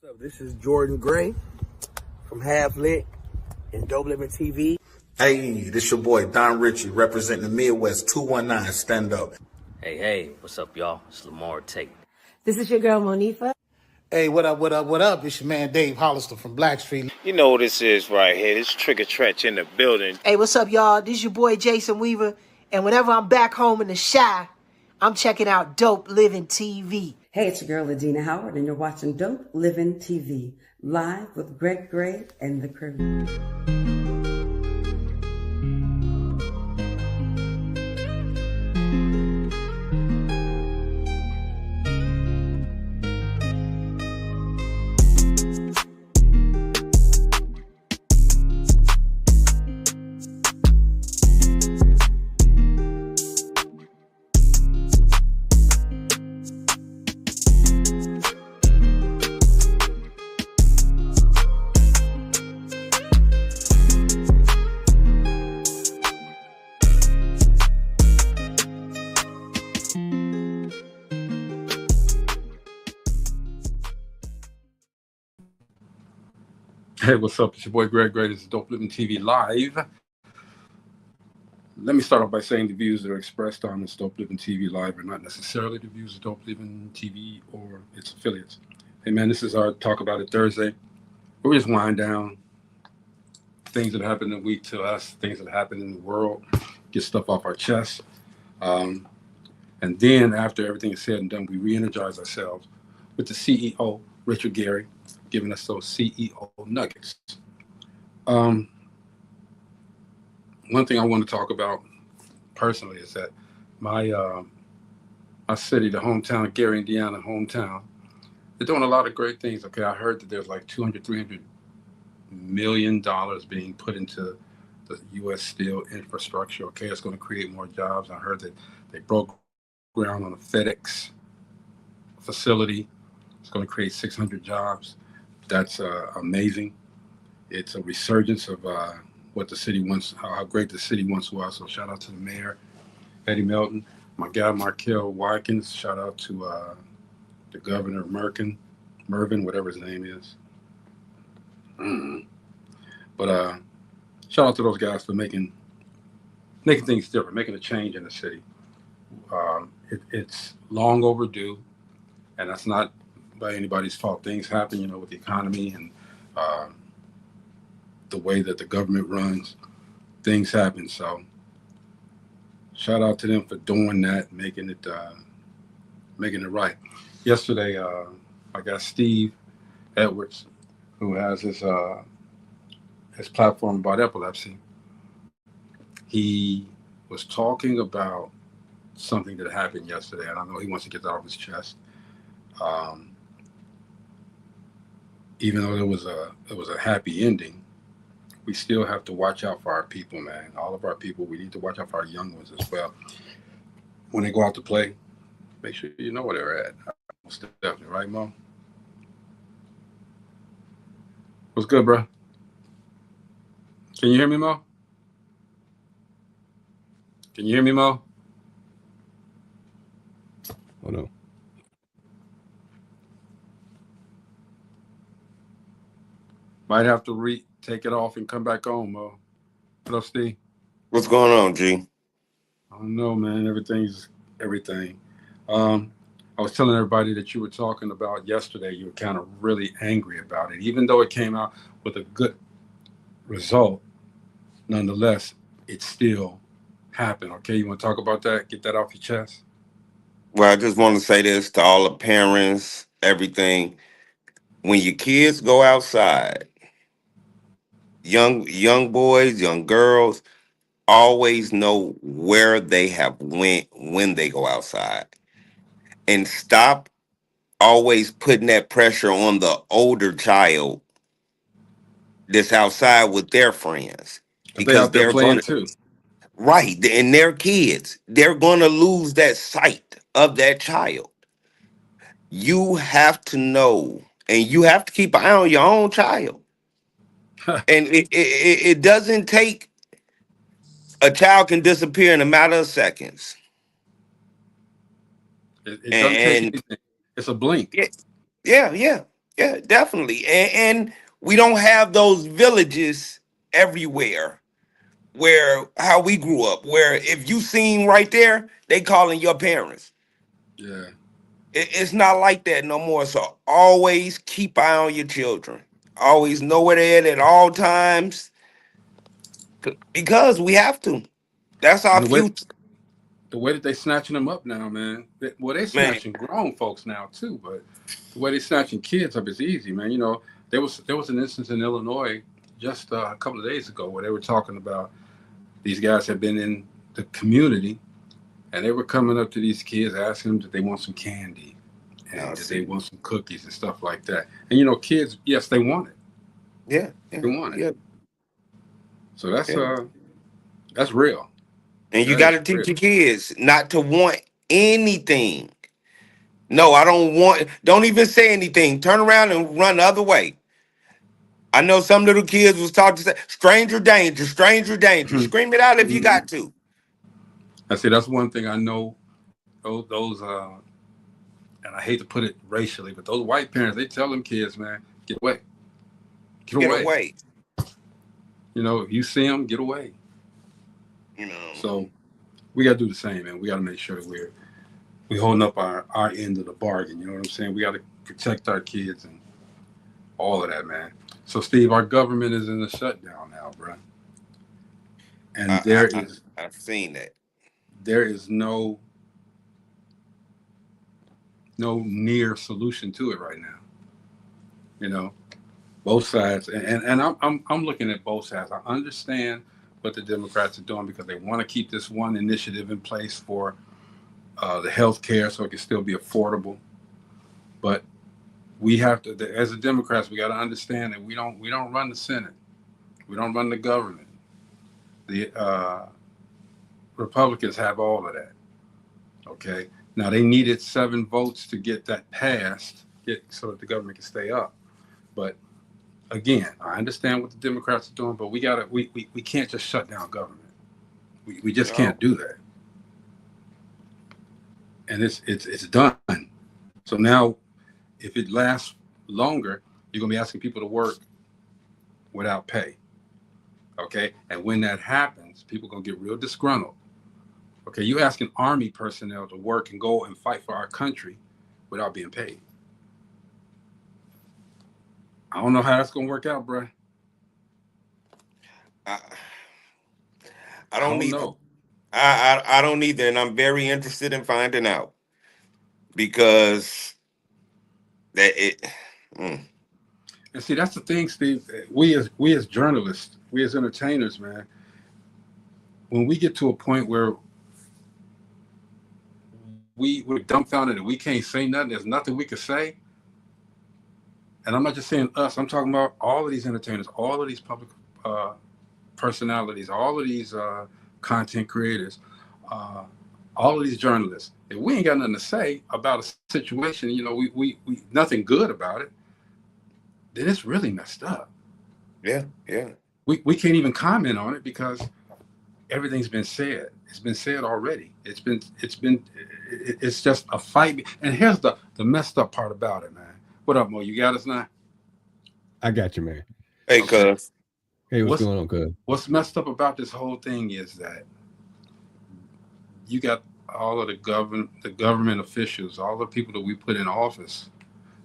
What's up? This is Jordan Gray from Half Lit and DopelivenTV. Hey, this your boy Don Ritchie representing the Midwest 219 Stand Up. Hey, what's up, y'all? It's Lamar Tate. This is your girl, Monifa. Hey, what up? It's your man Dave Hollister from Blackstreet. You know what this is right here. This Trigger Trench in the building. Hey, what's up, y'all? This is your boy Jason Weaver. And whenever I'm back home in the Chi, I'm checking out Dope Living TV. Hey, it's your girl, Adina Howard, and you're watching Dope Living TV, live with Greg Gray and the crew. Hey, what's up? It's your boy Greg Gray. This is Dope Living TV Live. Let me start off by saying the views that are expressed on this Dope Living TV Live are not necessarily the views of Dope Living TV or its affiliates. Hey, man, this is our Talk About It Thursday. We just wind down things that happened in the week to us, things that happened in the world, get stuff off our chest. And then after everything is said and done, we re-energize ourselves with the CEO, Richard Gary, giving us those CEO nuggets. One thing I want to talk about personally is that my city, the hometown, Gary, Indiana hometown, they're doing a lot of great things. Okay, I heard that there's like $200-300 million being put into the U.S. steel infrastructure. Okay, it's going to create more jobs. I heard that they broke ground on a FedEx facility. It's going to create 600 jobs. That's amazing. It's a resurgence of what the city once, how great the city once was. So shout out to the mayor, Eddie Melton, my guy Markel Watkins. Shout out to the governor Mervin, whatever his name is. But shout out to those guys for making things different, making a change in the city. It's long overdue, and that's not by anybody's fault. Things happen, with the economy and the way that the government runs. Things happen. So shout out to them for doing that, making it right. Yesterday, I got Steve Edwards, who has his platform about epilepsy. He was talking about something that happened yesterday, and I know he wants to get that off his chest. Even though it was a happy ending, we still have to watch out for our people, man. All of our people, we need to watch out for our young ones as well. When they go out to play, make sure you know where they're at. Most definitely, right, Mo? What's good, bro? Can you hear me, Mo? Can you hear me, Mo? Oh, no. Might have to take it off and come back on, Mo. Hello, Steve. What's going on, G? I don't know, man. Everything's everything. I was telling everybody that you were talking about yesterday. You were kind of really angry about it, even though it came out with a good result. Nonetheless, it still happened. Okay, you want to talk about that? Get that off your chest. Well, I just want to say this to all the parents, everything. When your kids go outside, young boys, young girls, always know where they have went when they go outside. And stop always putting that pressure on the older child that's outside with their friends. They out there playing too. Right, and their kids, they're going to lose that sight of that child. You have to know, and you have to keep an eye on your own child. And it doesn't take, a child can disappear in a matter of seconds. It doesn't take anything. It's a blink. Yeah. Yeah, definitely. And we don't have those villages everywhere where how we grew up, where if you seen right there, they calling your parents. Yeah. It's not like that no more. So always keep eye on your children. Always know where they're at all times because we have to. That's our And future, the way that they snatching them up now, man. Well, they man. snatching grown folks now too, but the way they snatching kids up is easy, man. You know, there was an instance in Illinois just a couple of days ago where they were talking about these guys had been in the community and they were coming up to these kids asking them that they want some candy and that they want some cookies and stuff like that. And you know, kids, yes, they want it. Yeah, They want it. yeah, So yeah. that's real. And you That got is to real. teach your kids not to want anything. No, I don't want. Don't even say anything. Turn around and run the other way. I know some little kids was taught to say, "Stranger danger, stranger danger." Scream it out if you got to. I say that's one thing I know. Those and I hate to put it racially, but those white parents, they tell them kids, man, get away, get Get away. away. You know, if you see them, get away. You know. So we got to do the same, man. We got to make sure that we holding up our end of the bargain. You know what I'm saying? We got to protect our kids and all of that, man. So Steve, our government is in a shutdown now, bro. And I've seen that. there is no near solution to it right now. You know, both sides, and I'm looking at both sides. I understand what the Democrats are doing because they want to keep this one initiative in place for the health care so it can still be affordable. But we have to, as a Democrats, we got to understand that we don't run the Senate, we don't run the government. The Republicans have all of that. Okay, now they needed 7 votes to get that passed, so that the government can stay up. But again, I understand what the Democrats are doing, but we can't just shut down government. We just can't do that. And it's done. So now, if it lasts longer, you're gonna be asking people to work without pay. Okay, and when that happens, people are gonna get real disgruntled. Okay, you asking Army personnel to work and go and fight for our country without being paid. I don't know how that's gonna work out, bro. I don't either. know. I don't either, and I'm very interested in finding out because that it. And see, that's the thing, Steve. We as journalists, we as entertainers, man, when we get to a point where we're dumbfounded and we can't say nothing, there's nothing we can say. And I'm not just saying us, I'm talking about all of these entertainers, all of these public personalities, all of these content creators, all of these journalists. If we ain't got nothing to say about a situation, you know, we nothing good about it, then it's really messed up. Yeah. We can't even comment on it because everything's been said. It's been said already. It's just a fight. And here's the messed up part about it, man. What up, Mo? You got us now? I got you, man. Hey, cuz. Hey, what's going on, cuz? What's messed up about this whole thing is that you got all of the government officials, all the people that we put in office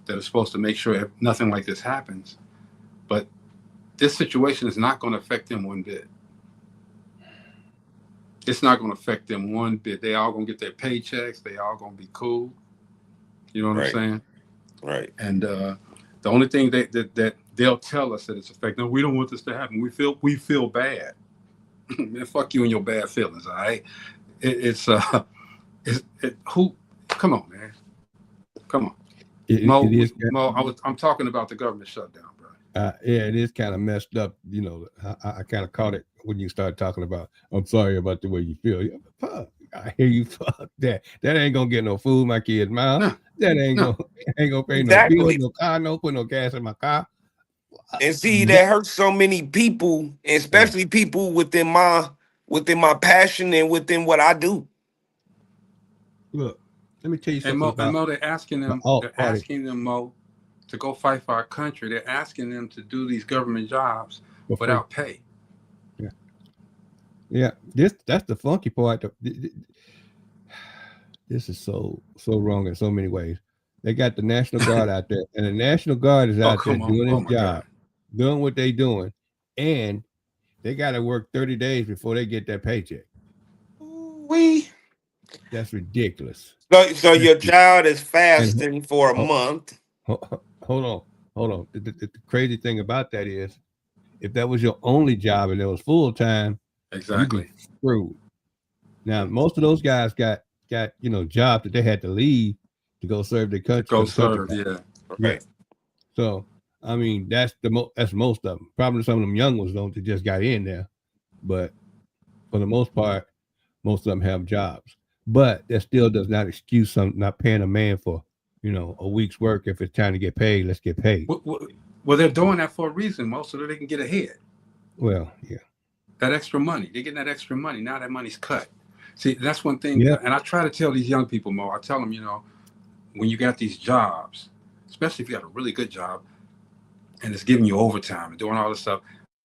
that are supposed to make sure nothing like this happens. But this situation is not going to affect them one bit. It's not going to affect them one bit. They all going to get their paychecks. They all going to be cool. You know what I'm saying? Right. And the only thing that they'll tell us that it's affecting. No, we don't want this to happen. We feel bad. Man, fuck you and your bad feelings. All right. Who? Come on, man. Come on. Mo, I'm talking about the government shutdown, bro. Yeah, it is kind of messed up. You know, I kind of caught it when you started talking about, I'm sorry about the way you feel. Fuck, I hear you. Fuck that. That ain't gonna get no food in my kid's mouth. No, that ain't gonna pay no bills, no car, no put no gas in my car. And see, that hurts so many people, especially people within my passion and within what I do. Look, let me tell you something. And Mo, they're asking them, Mo, to go fight for our country. They're asking them to do these government jobs without pay. Yeah. Yeah. That's the funky part. This is so wrong in so many ways. They got the National Guard out there, and the National Guard is out there doing his job, doing what they doing, and they got to work 30 days before they get that paycheck. That's ridiculous. So your child is fasting for a month. Hold on. The crazy thing about that is, if that was your only job and it was full time, exactly, you'd be screwed. Now, most of those guys got jobs that they had to leave to go serve their country. Right. So I mean, that's most of them. Probably some of them young ones don't. They just got in there, but for the most part, most of them have jobs. But that still does not excuse some not paying a man for a week's work. If it's time to get paid, let's get paid. Well, they're doing that for a reason, Mo, so that they can get ahead. Well, yeah. That extra money, they're getting that extra money. Now that money's cut. See, that's one thing. And I try to tell these young people, Mo, I tell them, when you got these jobs, especially if you got a really good job and it's giving you overtime and doing all this stuff,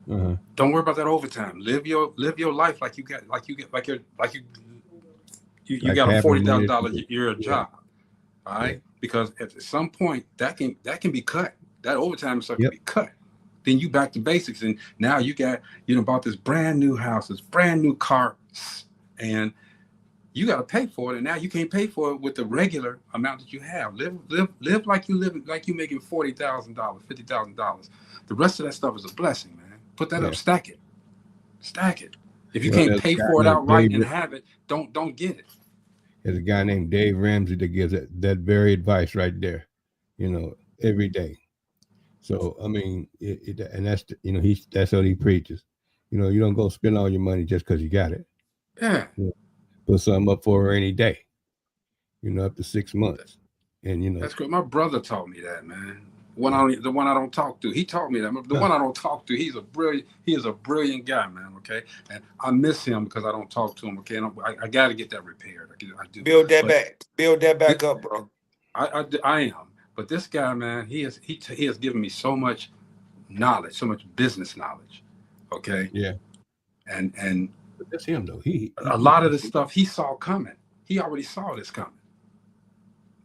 don't worry about that overtime. Live your life like you got a $40,000 a year job. All right. Because at some point that can be cut. That overtime stuff can be cut. Then you back to basics, and now you got bought this brand new house, this brand new car, and you got to pay for it. And now you can't pay for it with the regular amount that you have. Live like you making $40,000, $50,000. The rest of that stuff is a blessing, man. Put that up, stack it. If you can't pay for it outright and have it, don't get it. There's a guy named Dave Ramsey that gives that very advice right there, every day. So I mean, and that's that's what he preaches. You don't go spend all your money just because you got it. Yeah. Put something up for a rainy day. Up to 6 months, and that's great. My brother taught me that, man. The one I don't talk to, he taught me that. The one I don't talk to, he is a brilliant guy, man. Okay, and I miss him because I don't talk to him. Okay, and I got to get that repaired. I do. Build that back up, bro. I am. But this guy, man, he has given me so much knowledge, so much business knowledge. Okay. Yeah. And but that's him though. A lot of this stuff he saw coming. He already saw this coming.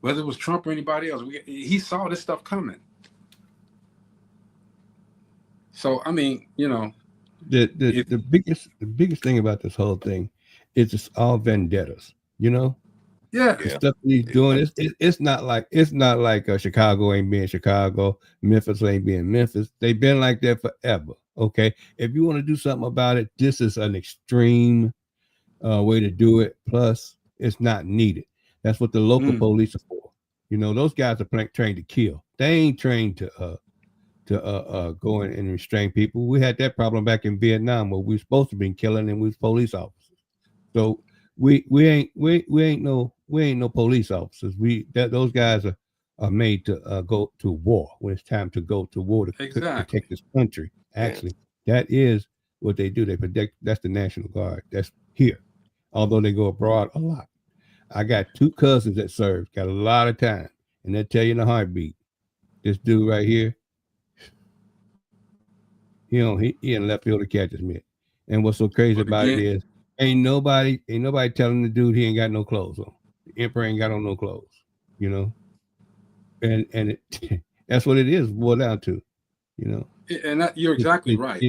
Whether it was Trump or anybody else, he saw this stuff coming. So I mean, the biggest thing about this whole thing is it's all vendettas. Yeah. The stuff he's doing, it's not like Chicago ain't being Chicago, Memphis ain't being Memphis. They've been like that forever. Okay, if you want to do something about it, this is an extreme way to do it. Plus, it's not needed. That's what the local police are for. Those guys are trained to kill. They ain't trained to go in and restrain people. We had that problem back in Vietnam where we were supposed to be killing and we was police officers. So we ain't no police officers. Those guys are made to go to war when it's time to go to war to protect this country. Actually, that is what they do. They protect. That's the National Guard. That's here, although they go abroad a lot. I got 2 cousins that served, got a lot of time, and they'll tell you in a heartbeat. This dude right here, he in left field to catch his mitt. And what's so crazy about it is ain't nobody telling the dude he ain't got no clothes on. The emperor ain't got on no clothes, and that's what it is boiled down to, And you're exactly right.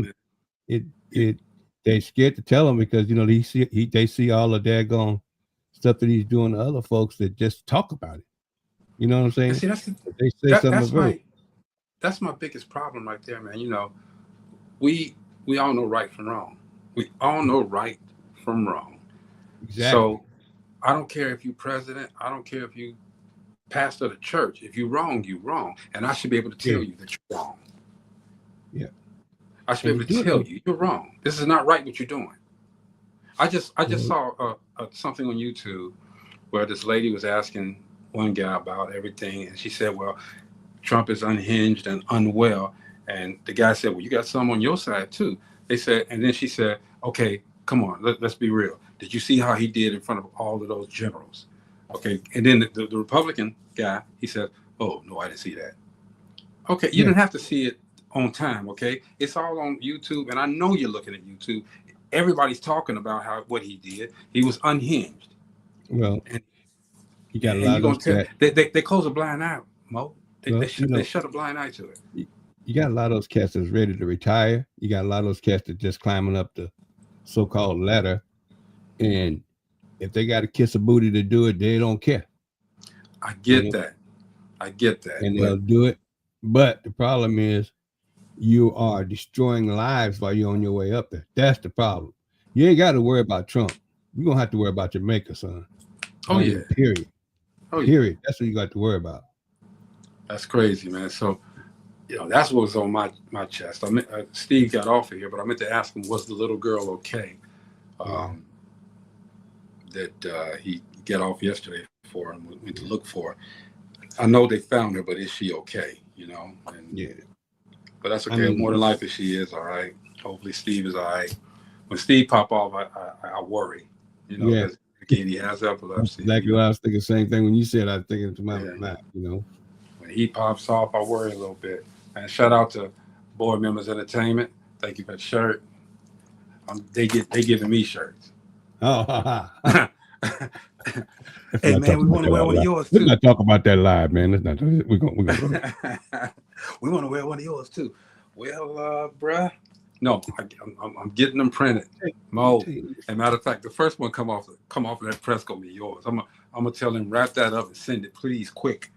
They scared to tell him because they see all the daggone stuff that he's doing to other folks that just talk about it. You know what I'm saying? See, that's my biggest problem right there, man. We all know right from wrong. We all know right from wrong. Exactly. So I don't care if you president. I don't care if you pastor of the church. If you're wrong, you're wrong. And I should be able to tell you that you're wrong. Yeah. I should be able to tell you you're wrong. This is not right what you're doing. I just saw something on YouTube where this lady was asking one guy about everything. And she said, well, Trump is unhinged and unwell. And the guy said, well, you got some on your side too. They said, and then she said, okay, come on, let's be real. Did you see how he did in front of all of those generals? Okay. And then the Republican guy, he said, oh, no, I didn't see that. Okay, you didn't have to see it on time, okay? It's all on YouTube, and I know you're looking at YouTube. Everybody's talking about what he did. He was unhinged. Well, and you got a and lot you're of gonna those tell cats. they close a blind eye, Mo. They Well, shut a blind eye to it. you got a lot of those cats that's ready to retire. You got a lot of those cats that just climbing up the so-called ladder, and if they got to kiss a booty to do it, they don't care. I get that, and they'll do it. But the problem is, you are destroying lives while you're on your way up there. That's the problem. You ain't got to worry about Trump. You're gonna have to worry about your maker, son. Oh yeah. Period. Period. That's what you got to worry about. That's crazy, man. So, that's what was on my chest. Steve got off of here, but I meant to ask him, was the little girl okay? That he got off yesterday for and went to look for. I know they found her, but is she okay? And, but that's okay. More than likely, she is all right. Hopefully, Steve is all right. When Steve pop off, I worry. Because again, he has epilepsy. Exactly what I was thinking. Same thing when you said. I was thinking to my mind. When he pops off, I worry a little bit. And shout out to Board Members Entertainment. Thank you for the shirt. They giving me shirts. Oh, hey man, we want to wear one of yours too. Let's not talk about that live, man. Let's not. We're gonna. We want to wear one of yours too. Well, bruh, no, I'm getting them printed. Mo, as a matter of fact, the first one come off of that press gonna be yours. I'm gonna tell him wrap that up and send it, please, quick.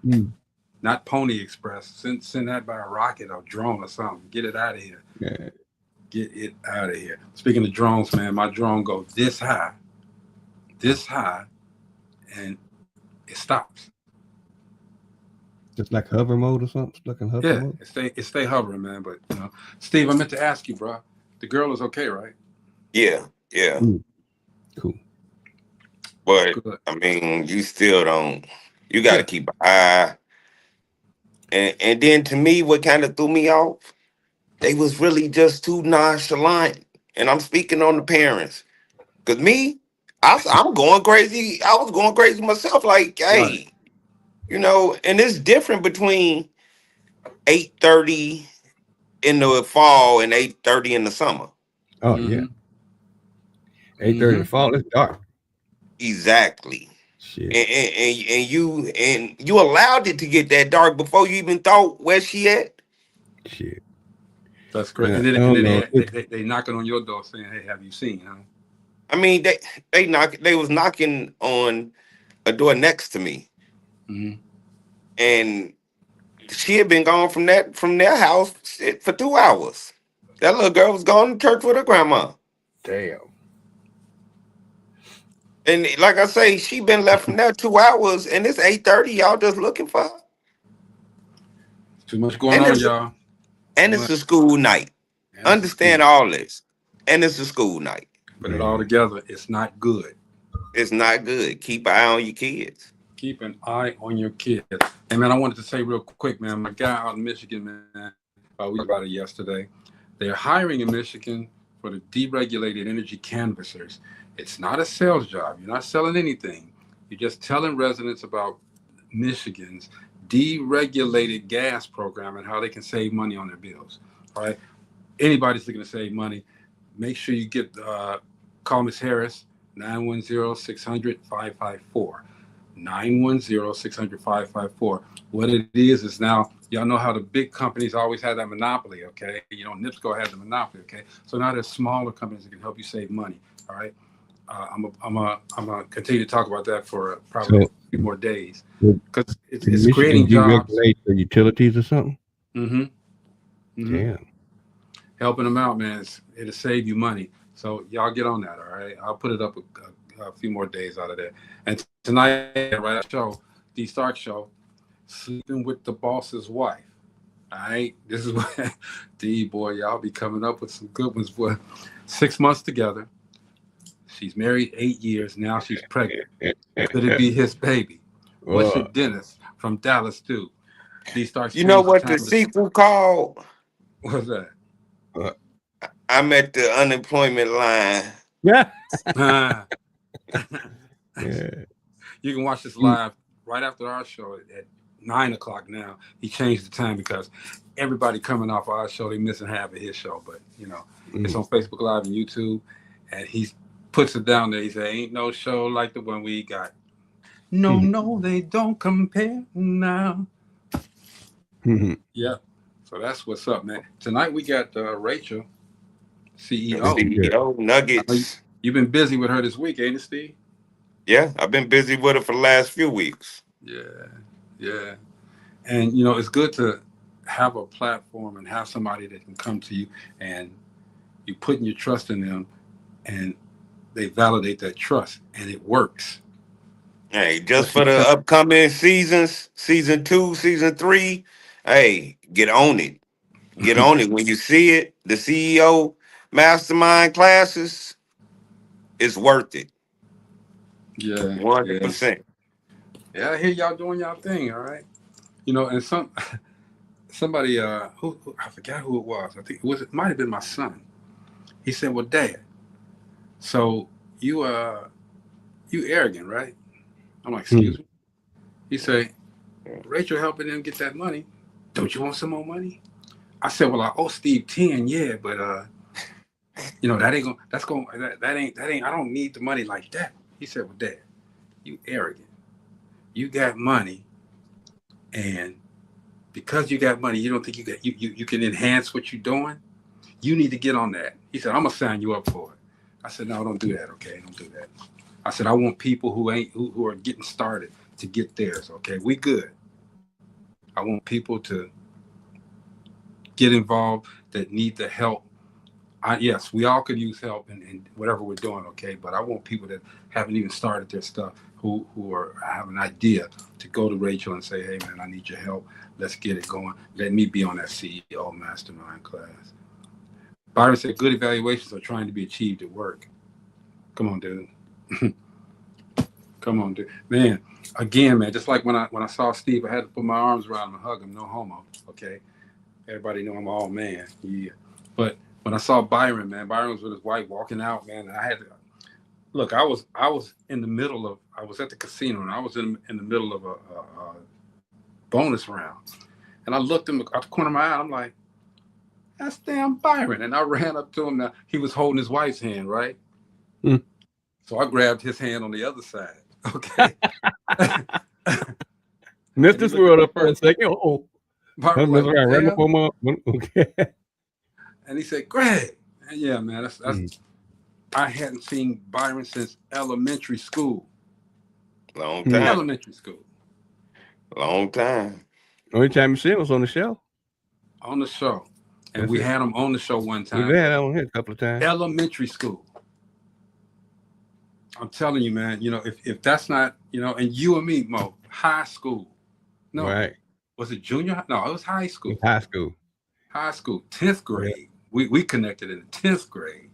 Not Pony Express. Send that by a rocket or drone or something. Get it out of here. Yeah. Get it out of here. Speaking of drones, man, my drone goes this high, and it stops. Just like hover mode or something. Stuck in hover mode. It stay hovering, man. But Steve, I meant to ask you, bro. The girl is okay, right? Yeah. Cool. But Good. I mean, you still don't. You got to keep an eye. And then to me, what kind of threw me off, they was really just too nonchalant. And I'm speaking on the parents. Because me, I'm going crazy. I was going crazy myself. Like, hey, right. And it's different between 8:30 in the fall and 8:30 in the summer. Oh, yeah. 8:30 in the fall, it's dark. Exactly. Shit. And you allowed it to get that dark before you even thought where she at. Shit. That's great. And then they knocking on your door saying, "Hey, have you seen?" Huh? I mean, they was knocking on a door next to me, and she had been gone from their house for 2 hours. That little girl was gone to church with her grandma. Damn. And like I say, she been left from there 2 hours, and it's 8:30. Y'all just looking for her. Too much going on, y'all. And it's a school night. Understand all this. And it's a school night. Put it all together. It's not good. It's not good. Keep an eye on your kids. Keep an eye on your kids. Hey, man, I wanted to say real quick, man, my guy out in Michigan, man, we about it yesterday. They're hiring in Michigan for the deregulated energy canvassers. It's not a sales job. You're not selling anything. You're just telling residents about Michigan's deregulated gas program and how they can save money on their bills. All right. Anybody's looking to save money, make sure you get call Ms. Harris, 910-600-554. 910-600-554. What it is now, y'all know how the big companies always had that monopoly, okay? NIPSCO had the monopoly, okay? So now there's smaller companies that can help you save money, all right? I'm gonna continue to talk about that for probably a few more days because it's creating jobs. For utilities or something. Damn. Helping them out, man. It'll save you money. So y'all get on that, all right? I'll put it up a few more days out of there. And tonight, right after show, D Stark show, sleeping with the boss's wife. All right, this is what D boy, y'all be coming up with some good ones. Boy, 6 months together. She's married 8 years. Now she's pregnant. Could it be his baby? What's your Dennis from Dallas too? D Stark. You know what the sequel called? What's that? I'm at the unemployment line. Yeah. You can watch this live right after our show at 9 o'clock now. He changed the time because everybody coming off our show, they missing half of his show. But it's on Facebook Live and YouTube, and he puts it down there. He said, "Ain't no show like the one we got." No, they don't compare now. Yeah. So that's what's up, man. Tonight we got Rachel, CEO. CEO Nuggets. You've been busy with her this week, ain't it, Steve? Yeah, I've been busy with her for the last few weeks. Yeah. And, it's good to have a platform and have somebody that can come to you and you putting your trust in them and they validate that trust and it works. Hey, just for the upcoming seasons, season 2, season 3, hey, get on it. Get on it. When you see it, the CEO mastermind classes, it's worth it. Yeah. 100%. Yeah, I hear y'all doing y'all thing, all right? And somebody who I forgot who it was. I think it might have been my son. He said, "Well, Dad, so you arrogant, right?" I'm like, "Excuse me?" He said, "Rachel helping them get that money. Don't you want some more money?" I said, "Well, I owe Steve 10, yeah, but that ain't gonna I don't need the money like that." He said, "Well, Dad, you arrogant. You got money, and because you got money, you don't think you can enhance what you're doing? You need to get on that." He said, "I'm gonna sign you up for it." I said, "No, don't do that, okay? Don't do that." I said, "I want people who are getting started to get theirs, okay? We good. I want people to get involved that need the help. Yes, we all could use help in whatever we're doing, okay? But I want people that haven't even started their stuff, who have an idea to go to Rachel and say, 'Hey, man, I need your help. Let's get it going. Let me be on that CEO mastermind class.'" Byron said, "Good evaluations are trying to be achieved at work." Come on, dude. Come on, dude. Man, again, man, just like when I saw Steve, I had to put my arms around him and hug him. No homo, okay? Everybody know I'm all man. Yeah. But when I saw Byron, man, Byron was with his wife walking out, man, and I had to look. I was in the middle of. I was at the casino, and I was in the middle of a bonus round, and I looked him out the corner of my eye. I'm like, "That's damn Byron!" And I ran up to him. Now he was holding his wife's hand, right? So I grabbed his hand on the other side. Okay. Missed this world up for a second. Oh, Byron was like, okay. And he said, "Greg." And yeah, man, that's I hadn't seen Byron since elementary school. Long time. Elementary school. Long time. Only time you see him was on the show. On the show. And That's we it. had him on the show one time. We had on here a couple of times. Elementary school. I'm telling you, man, if that's not, and you and me, Mo, high school. No. Right. Was it junior high? No, it was high school. High school. High school, 10th grade. Yeah. We connected in the 10th grade.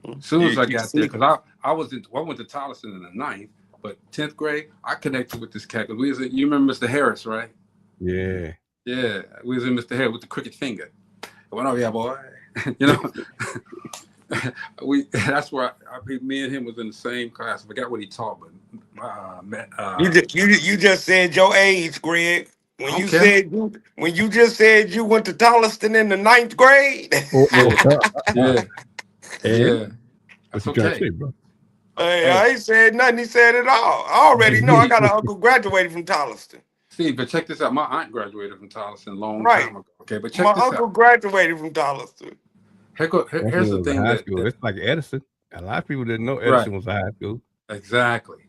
As soon as I got there, because I went to Tolleson in the 9th, but 10th grade, I connected with this cat. You remember Mr. Harris, right? Yeah. Yeah, we was in Mr. Harris with the crooked finger. I went, "Oh yeah, boy." That's where me and him was in the same class. I forgot what he taught, but you just said your age, Greg. When you just said you went to Tolleson in the 9th grade. Yeah. That's okay. Say, bro? Hey, I ain't said nothing. He said it all. I already know. I got an uncle graduated from Tolleson. Steve, but check this out. My aunt graduated from Tolleson a long time ago. Okay, but check this out. My uncle graduated from Tolleson. Here's the thing. It's like Edison. A lot of people didn't know Edison was high school. Exactly.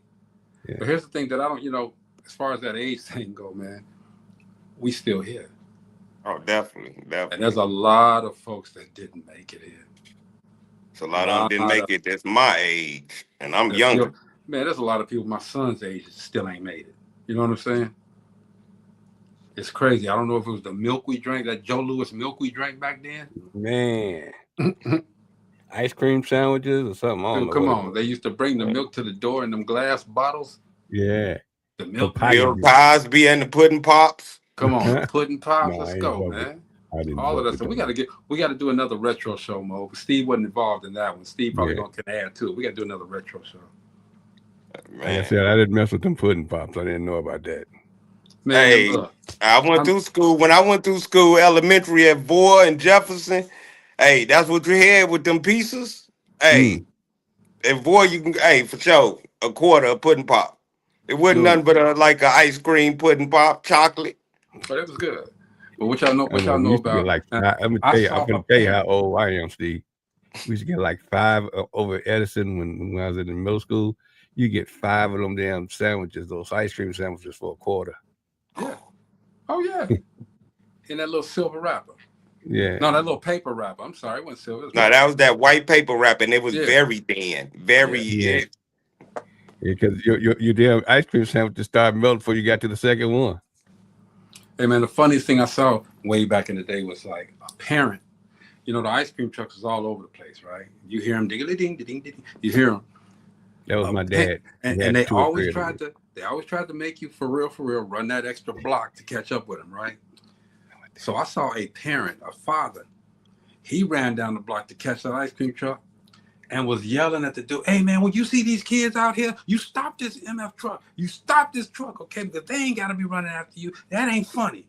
Yeah. But here's the thing that I don't, as far as that age thing go, man, we still here. Oh, definitely. And there's a lot of folks that didn't make it in. So a lot of them didn't make it. That's my age, and I'm younger. Man, there's a lot of people my son's age that still ain't made it. You know what I'm saying? It's crazy. I don't know if it was the milk we drank, that Joe Louis milk we drank back then. Man. Ice cream sandwiches or something. Dude, come on. They used to bring the milk to the door in them glass bottles. Yeah. The milk Cosby and the pudding pops. Come on, pudding pops. Let's go, man. All of that. So we got to do another retro show, Mo. Steve wasn't involved in that one. Steve probably can add to it. We got to do another retro show. Man. Like I said, I didn't mess with them pudding pops. I didn't know about that. Man, Hey, look, I went through school. When I went through school, elementary at Boer and Jefferson, hey, that's what you had with them pieces. Hey, at Boer, you can, hey, for sure, a quarter of pudding pop. It wasn't dude, nothing but like a ice cream pudding pop, chocolate. but it was good. But what y'all know? I What know y'all we know used to get about? like Now, I'm gonna I tell you, saw I'm a gonna tell you how parent. old I am, Steve. We used to get like 5 over at Edison when I was in middle school. You get 5 of them damn sandwiches, those ice cream sandwiches for a quarter. Yeah. Oh yeah. In that little silver wrapper. Yeah. No, that little paper wrapper. I'm sorry, it wasn't silver. It was No, white. that was that white paper wrap, and it was Yeah. very thin, very. Yeah. Because your damn ice cream sandwiches started melting before you got to the second one. Hey man, the funniest thing I saw way back in the day was like a parent. You know, the ice cream trucks is all over the place, right? You hear them ding ding ding ding. You hear them. That was my dad. And they 2 or 3 always of them. tried to make you for real, run that extra block to catch up with them, right? So I saw a parent, a father, he ran down the block to catch that ice cream truck and was yelling at the dude, hey man, when you see these kids out here, you stop this MF truck. You stop this truck, okay? Because they ain't gotta be running after you. That ain't funny.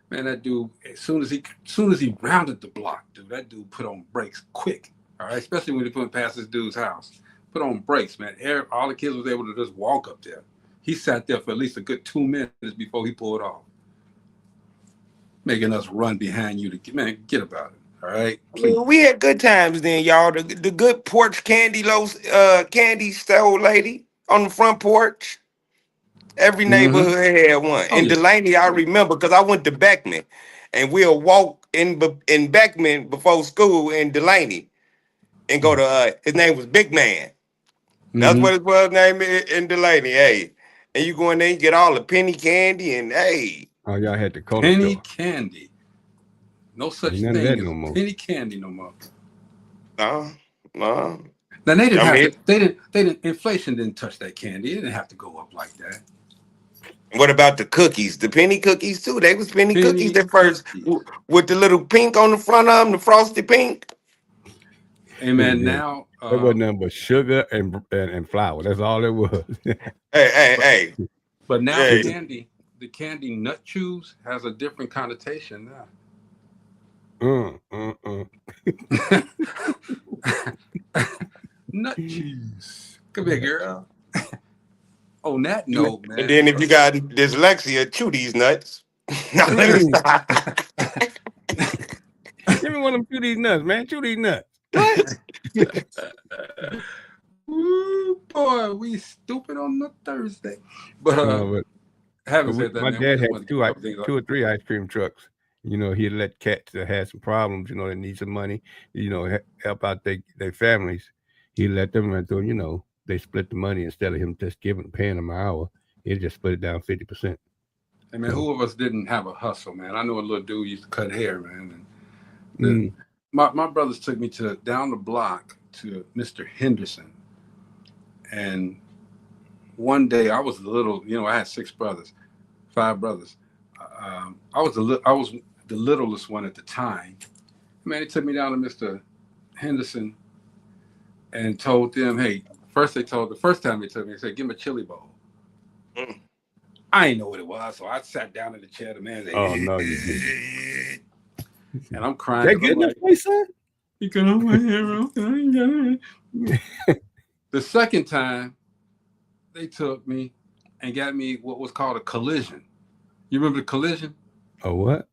Man, that dude, as soon as he rounded the block, dude, that dude put on brakes quick. All right, especially when he put past this dude's house. Put on brakes, man. All the kids was able to just walk up there. He sat there for at least a good 2 minutes before he pulled off, making us run behind you to get about it. All right, please. We had good times then, y'all. The good porch candy candy store lady on the front porch. Every neighborhood had one. Oh In yeah. Delaney, I remember because I went to Beckman, and we'll walk in Beckman before school in Delaney, and go to his name was Big Man. That's what his was name in Delaney. Hey, and you go in there, you get all the penny candy, and hey, Oh, y'all had the cola Penny store. candy. No such Ain't none of thing that as no more. penny candy no more. no. Now they didn't I have mean, to. They didn't. Inflation didn't touch that candy. It didn't have to go up like that. what about the cookies? The penny cookies too. They was penny cookies Penny at first cookies. with the little pink on the front of them, the frosty pink. Hey man, now There wasn't nothing but sugar and flour. That's all it was. Hey. but now Hey. the candy nut chews has a different connotation now. Nut chews. Come here, girl. On that note, man. And then if you got dyslexia, chew these nuts. Now, let me stop. Give me one of them. Chew these nuts, man. Chew these nuts. Ooh, boy, we stupid on the Thursday. But having said that, my man, dad had two or three like, ice cream trucks. You know, he'd let cats that had some problems, you know, that need some money, you know, help out their families. He let them run through, you know, they split the money instead of him just paying them an hour. He just split it down 50%. Hey man, who of us didn't have a hustle, man? I know a little dude used to cut hair, man. And my brothers took me down the block to Mr. Henderson. And one day I was little, you know, I had 5 brothers. I was the littlest one at the time. Man, he took me down to Mr. Henderson and told them, hey, the first time he took me, he said, give me a chili bowl. I didn't know what it was, so I sat down in the chair. The man said, "Oh no, you didn't." And I'm crying. They getting that face, son? He cut off my hair off, and I ain't got it. The second time, they took me and got me what was called a collision. You remember the collision? A what?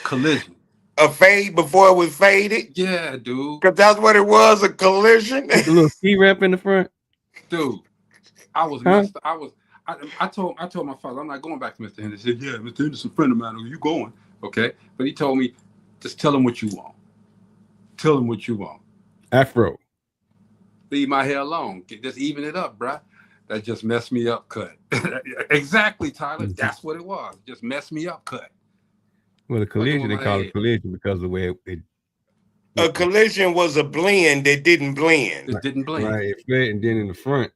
Collision. A fade before it was faded? Yeah, dude. Because that's what it was, a collision. With the little ski ramp in the front? Dude, I was messed up. I told my father, I'm not going back to Mr. Henderson. He said, yeah, Mr. Henderson, a friend of mine. Are you going? Okay. But he told me, just tell him what you want. Tell him what you want. Afro. Leave my hair alone. Just even it up, bruh. That just messed me up cut. Exactly, Tyler. That's what it was. Just messed me up cut. Well, the collision, they call it collision because of the way it A collision was a blend that didn't blend. It didn't blend. Right. It fled, and then in the front,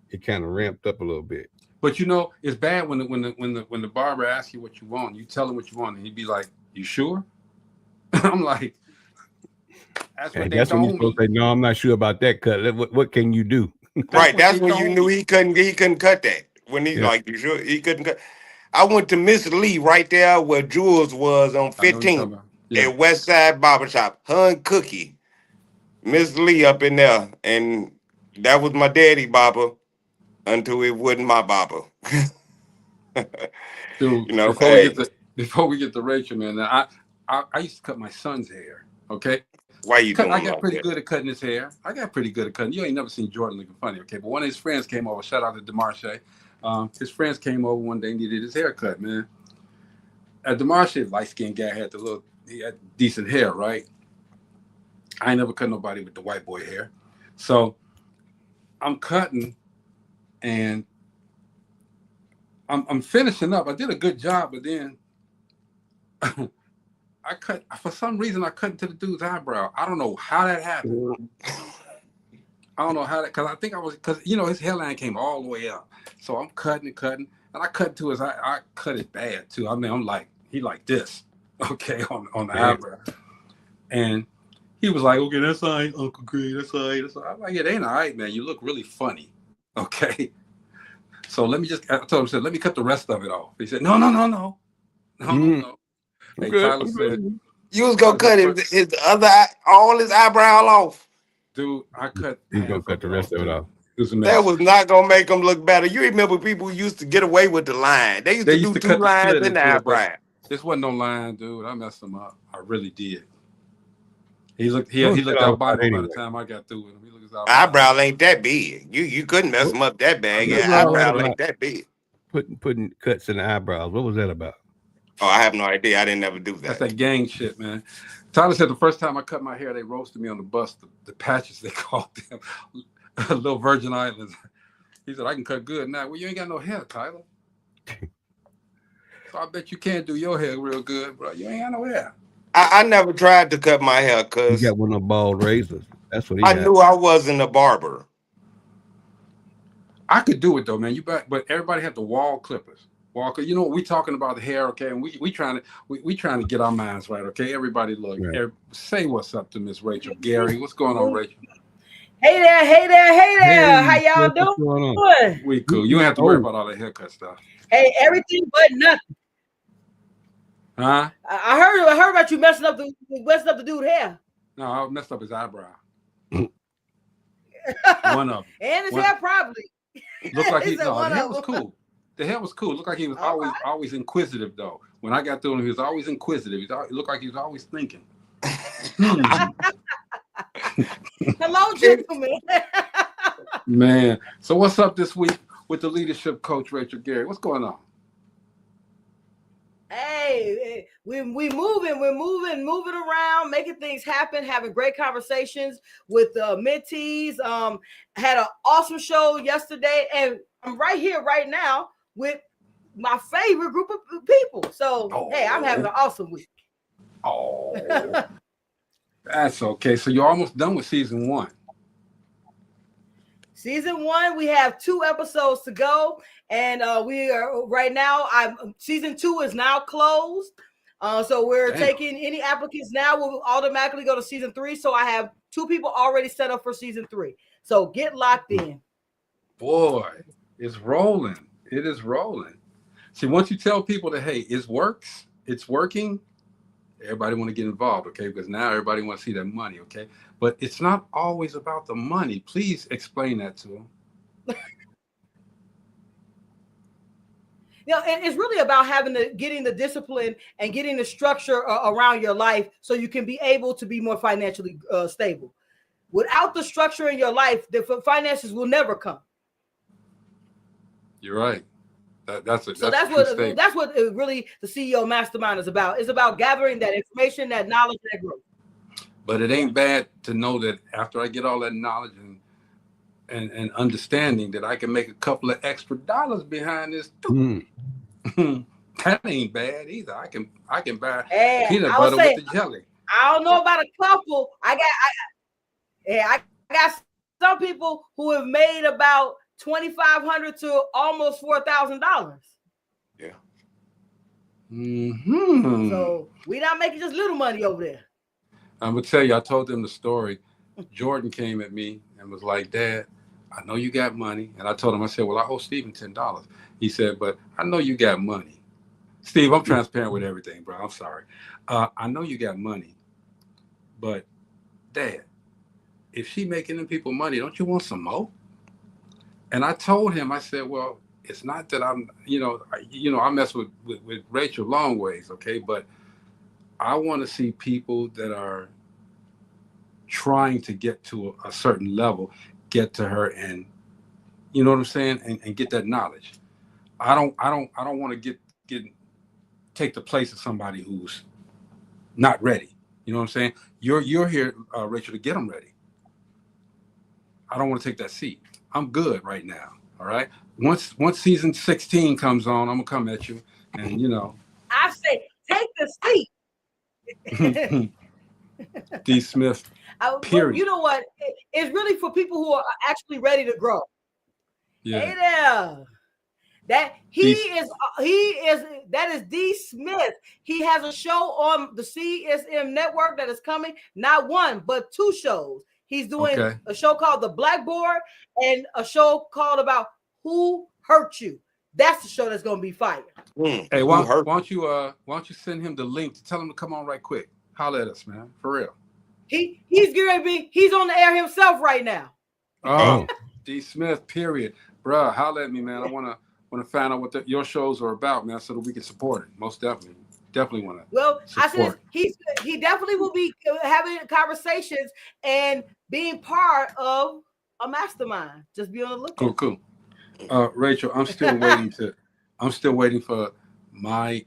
it kind of ramped up a little bit. But you know, it's bad when the barber asks you what you want, you tell him what you want, and he'd be like, "You sure?" I'm like, "That's what they that's when told you're supposed me." to say, "No, I'm not sure about that cut. What can you do?" Right. That's when you knew he couldn't cut that. When he's like, you sure he couldn't cut. I went to Miss Lee right there where Jules was on I know what you're 15th talking about. Yeah. at West Side Barbershop. Her and Cookie, Miss Lee up in there, and that was my daddy barber until it wasn't my barber. Dude, You know, before hey, we get to Rachel, man, I used to cut my son's hair. Okay. why you doing I got like pretty that? good at cutting his hair. I got pretty good at cutting. You ain't never seen Jordan looking funny, okay? But one of his friends came over. Shout out to DeMarche. His friends came over one day and needed his hair cut, man. DeMarche, light-skinned guy, he had decent hair, right? I ain't never cut nobody with the white boy hair. So I'm cutting and I'm finishing up. I did a good job, but then for some reason I cut into the dude's eyebrow. I don't know how that happened. I don't know how that, because his hairline came all the way up. So I'm cutting, and I cut to his eye. I cut it bad too. I mean, he like this, okay, on the eyebrow. And he was like, okay, that's all right, Uncle Greg, that's all right. I'm like, it ain't all right, man. You look really funny, okay? So I told him, let me cut the rest of it off. He said, no. Hey, Tyler said, You was gonna cut his other all his eyebrow off. Dude, I cut. He's gonna cut the rest of it off. That was not gonna make him look better. You remember people who used to get away with the line. They used to do 2 lines in the eyebrow. This wasn't no line, dude. I messed him up. I really did. He looked albino by the time I got through with him. He looked albino. Eyebrow ain't that big. You couldn't mess him up that bad. Yeah, eyebrow ain't that big. Putting cuts in the eyebrows. What was that about? Oh, I have no idea. I didn't ever do that. That's that gang shit, man. Tyler said the first time I cut my hair, they roasted me on the bus. The patches, they called them. Little Virgin Islands. He said, I can cut good now. Well, you ain't got no hair, Tyler. So I bet you can't do your hair real good, bro. You ain't got no hair. I never tried to cut my hair because you got one of them bald razors. That's what he I got. knew I wasn't a barber. I could do it though, man. But everybody had the wall clippers. Walker, you know what we talking about the hair, okay? And we trying to get our minds right, okay? Everybody look, say what's up to Miss Rachel. Gary, what's going on, Rachel? Hey there. How y'all doing? We cool. You don't have to worry about all that haircut stuff. Hey, everything but nothing. Huh? I heard about you messing up the dude's hair. No, I messed up his eyebrow. One of them. And his hair probably. Looked like the hair was cool. The hair was cool. Looked like he was always inquisitive, though. When I got through him, he was always inquisitive. It looked like he was always thinking. Hello, gentlemen. Man. So what's up this week with the leadership coach, Rachel Gary? What's going on? Hey, we're moving around, making things happen, having great conversations with mentees. Had an awesome show yesterday, and I'm right here right now with my favorite group of people. So, hey, I'm having an awesome week. Oh, that's okay. So you're almost done with season 1. Season 1, we have 2 episodes to go, and we are right now. Season 2 is now closed, so we're taking any applicants now. We'll automatically go to season 3. So I have 2 people already set up for season 3. So get locked in. Boy, it's rolling. It is rolling. See, once you tell people that, hey, it's working, everybody want to get involved, okay? Because now everybody wants to see that money, okay? But it's not always about the money. Please explain that to them. And it's really about getting the discipline and getting the structure around your life so you can be able to be more financially stable. Without the structure in your life, the finances will never come. You're right. That's what really the CEO Mastermind is about. It's about gathering that information, that knowledge, that growth. But it ain't bad to know that after I get all that knowledge and understanding that I can make a couple of extra dollars behind this too. That ain't bad either. I can buy peanut butter with the jelly. I don't know about a couple. I got some people who have made about $2,500 to almost $4,000. Yeah. So we're not making just little money over there. I'm gonna tell you, I told them the story. Jordan came at me and was like, Dad, I know you got money. And I told him, I said, well, I owe Stephen $10. He said, but I know you got money. Steve, I'm transparent with everything, bro. I'm sorry. I know you got money, but Dad, if she making them people money, don't you want some more? And I told him, I said, well, it's not that I'm, I mess with Rachel long ways, okay? But I want to see people that are trying to get to a certain level, get to her, and you know what I'm saying, and get that knowledge. I don't want to take the place of somebody who's not ready. You know what I'm saying? You're here, Rachel, to get them ready. I don't want to take that seat. I'm good right now. All right. Once season 16 comes on, I'm gonna come at you, and I say take the seat. D. Smith. Period. You know what? It's really for people who are actually ready to grow. Yeah. Hey there. That is D. Smith. He has a show on the CSM network that is coming, not one, but 2 shows. He's doing a show called The Blackboard and a show called about Who Hurt You. That's the show that's gonna be fire. Hey, why don't you send him the link to tell him to come on right quick? Holler at us, man. For real. He's on the air himself right now. Oh, D. Smith, period. Bruh, holler at me, man. I wanna find out what your shows are about, man, so that we can support it. Most definitely. Definitely want to. Well, support. I said he definitely will be having conversations and being part of a mastermind. Just be on the lookout. Cool. Rachel, I'm still waiting for my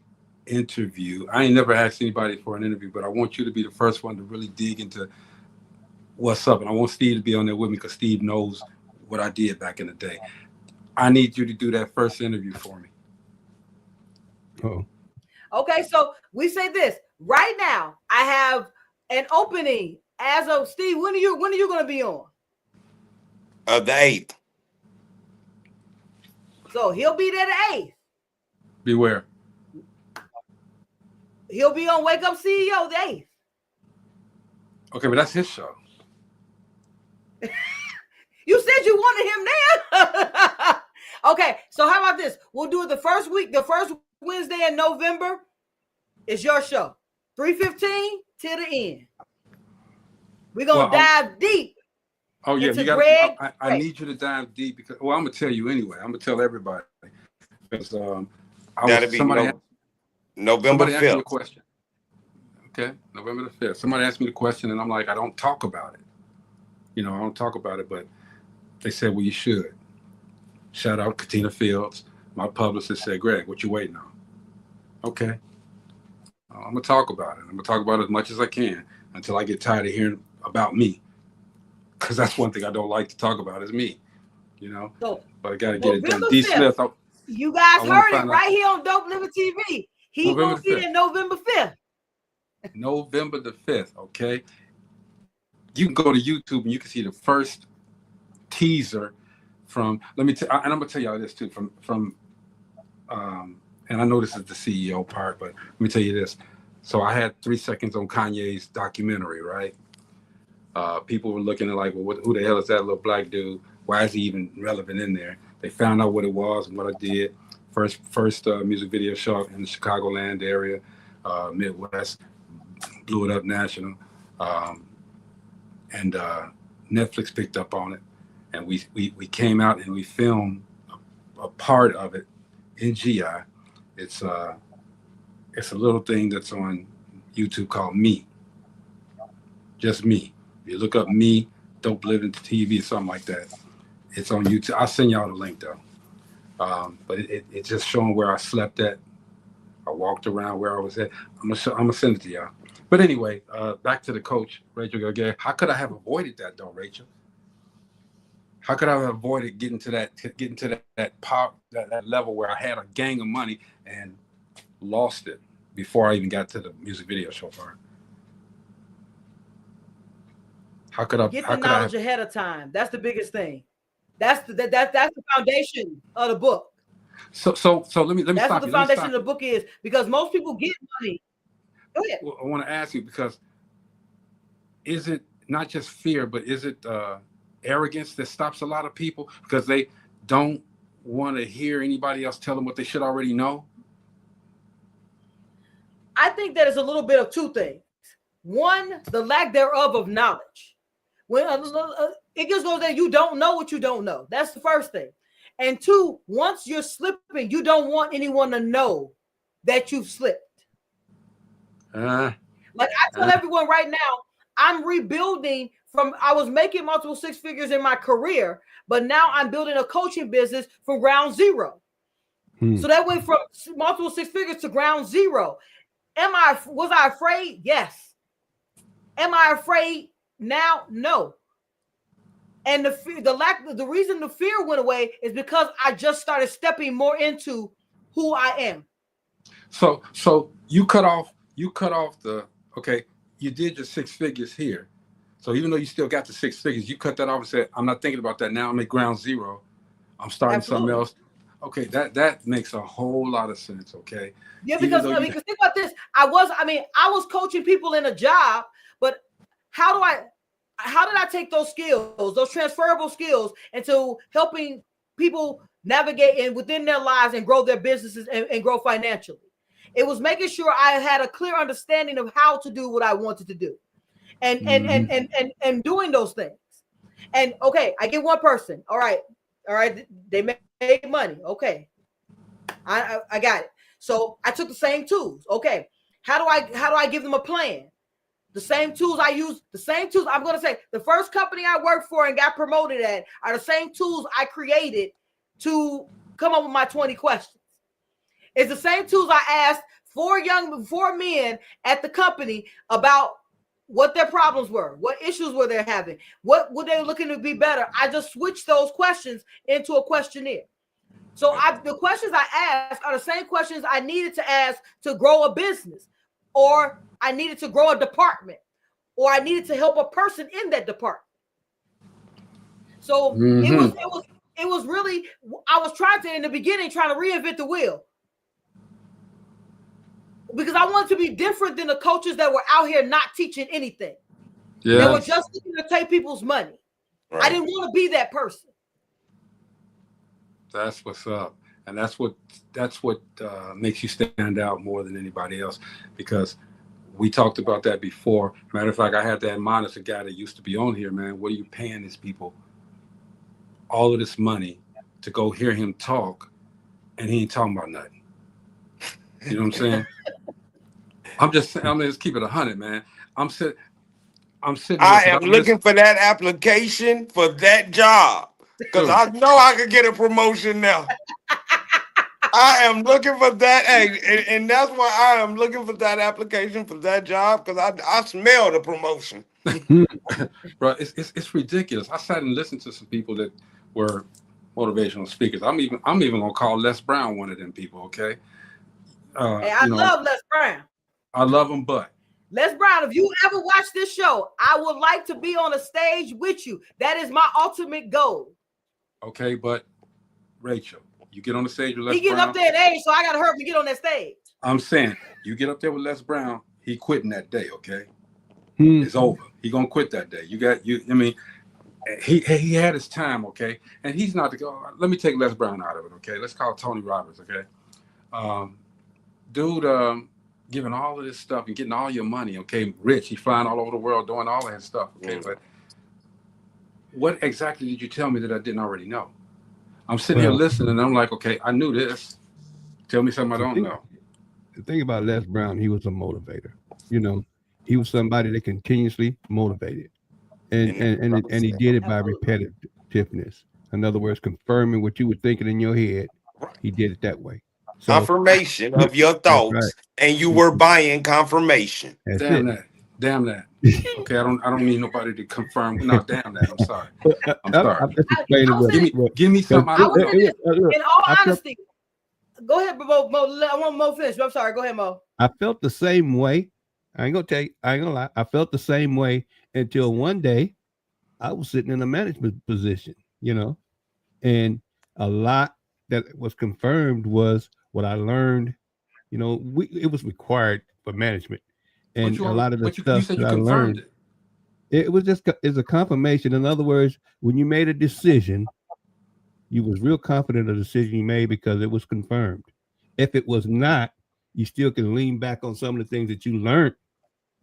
interview. I ain't never asked anybody for an interview, but I want you to be the first one to really dig into what's up. And I want Steve to be on there with me because Steve knows what I did back in the day. I need you to do that first interview for me. Oh. Okay, so we say this right now. I have an opening as of Steve. When are you going to be on? The 8th. So he'll be there the 8th. Beware. He'll be on Wake Up CEO the 8th. Okay, but that's his show. You said you wanted him there. Okay, so how about this? We'll do it the first Wednesday in November. It's your show. 3:15 till the end. We're gonna dive deep. Oh yeah, you got. I need you to dive deep because I'm gonna tell you anyway. I'm gonna tell everybody because November 5th. Asked me a question. Okay, November the 5th. Somebody asked me the question, and I'm like, I don't talk about it. I don't talk about it, but they said, well, you should. Shout out Katina Fields. My publicist said, Greg, what you waiting on? Okay. I'm going to talk about it. I'm going to talk about it as much as I can until I get tired of hearing about me. Because that's one thing I don't like to talk about is me, So, but I got to get it done. D. Smith. You guys heard it right here on Dope Living TV. He's going to be there November 5th. November the 5th, okay? You can go to YouTube and you can see the first teaser from, and I'm going to tell y'all this too, from and I know this is the CEO part, but let me tell you this. So I had 3 seconds on Kanye's documentary, right? People were looking at like, well, who the hell is that little black dude? Why is he even relevant in there? They found out what it was and what I did. First music video shot in the Chicagoland area, Midwest, blew it up national. And Netflix picked up on it. And we came out and we filmed a part of it in GI. It's a little thing that's on YouTube called Me. Just Me. If you look up Me, DopelivenTV, something like that. It's on YouTube. I'll send y'all the link though. But it's just showing where I slept at. I walked around where I was at. I'm gonna send it to y'all. But anyway, back to the coach, Rachel Gagay. How could I have avoided that though, Rachel? How could I have avoided getting to that power, that level where I had a gang of money and lost it before I even got to the music video show part? How could I get the knowledge ahead of time? That's the biggest thing. That's the foundation of the book. So let me That's stop what the you. foundation of the book is, because most people get money. Go ahead. Well, I want to ask you, because is it not just fear, but is it arrogance that stops a lot of people because they don't want to hear anybody else tell them what they should already know? I think that is a little bit of two things. One, the lack thereof of knowledge. When it just goes there, you don't know what you don't know. That's the first thing. And two, once you're slipping, you don't want anyone to know that you've slipped. Like I tell everyone right now, I'm rebuilding from, I was making multiple six figures in my career, but now I'm building a coaching business from ground zero. So that went from multiple six figures to ground zero. Was I afraid? Yes. Am I afraid now? No. And the reason the fear went away is because I just started stepping more into who I am. So you cut off the, okay, you did your six figures here. So even though you still got the six figures, you cut that off and said, I'm not thinking about that now. I'm at ground zero. I'm starting something else. Okay, that makes a whole lot of sense. Okay. Yeah, because because think about this. I was coaching people in a job, but how did I take those skills, those transferable skills, into helping people navigate in within their lives and grow their businesses and grow financially? It was making sure I had a clear understanding of how to do what I wanted to do, and doing those things. And okay, I get one person. All right, they made money. Okay, I got it. So I took the same tools. Okay, how do I give them a plan? The same tools I use, the same tools. I'm going to say the first company I worked for and got promoted at are the same tools I created to come up with my 20 questions. It's the same tools I asked four men at the company about what their problems were, what issues were they having, what were they looking to be better. I just switched those questions into a questionnaire. So the questions I asked are the same questions I needed to ask to grow a business, or I needed to grow a department, or I needed to help a person in that department. So it was really, I was trying to, in the beginning, trying to reinvent the wheel, because I wanted to be different than the coaches that were out here not teaching anything. They were just looking to take people's money. Right. I didn't want to be that person. That's what's up. And that's what makes you stand out more than anybody else, because we talked about that before. Matter of fact, I had that in mind as a guy that used to be on here, man. What are you paying these people all of this money to go hear him talk, and he ain't talking about nothing? You know what I'm saying? Let's keep it 100, man. I'm sitting. I am looking for that application for that job, because I know I could get a promotion now. I am looking for that, and that's why I am looking for that application for that job, because I smell the promotion. Bro, it's ridiculous. I sat and listened to some people that were motivational speakers. I'm even gonna call Les Brown one of them people. Okay. I love Les Brown. I love him, but Les Brown, if you ever watch this show, I would like to be on a stage with you. That is my ultimate goal. Okay, but Rachel, you get on the stage with Les Brown. He getting up there in age, so I gotta hurry to get on that stage. I'm saying, you get up there with Les Brown, he quitting that day, okay? It's over. He gonna quit that day. He had his time, okay? And he's not to go. Let me take Les Brown out of it, okay? Let's call Tony Roberts, okay? Dude, giving all of this stuff and getting all your money, okay? Rich, he's flying all over the world doing all of his stuff, okay? But what exactly did you tell me that I didn't already know? I'm sitting here listening, and I'm like, okay, I knew this. Tell me something I don't know. The thing about Les Brown, he was a motivator. You know, he was somebody that continuously motivated, and he did it by repetitiveness. In other words, confirming what you were thinking in your head. He did it that way. So, confirmation of your thoughts, and you were buying confirmation. Damn that. Okay, I don't need nobody to confirm. No, damn that. I'm sorry. Give me something. In all honesty, go ahead, Mo. I want Mo finish. I'm sorry. Go ahead, Mo. I felt the same way. I ain't gonna lie. I felt the same way until one day I was sitting in a management position, you know, and a lot that was confirmed was what I learned. You know, it was required for management. And a lot of the stuff that I learned, it was just a confirmation. In other words, when you made a decision, you was real confident of the decision you made because it was confirmed. If it was not, you still can lean back on some of the things that you learned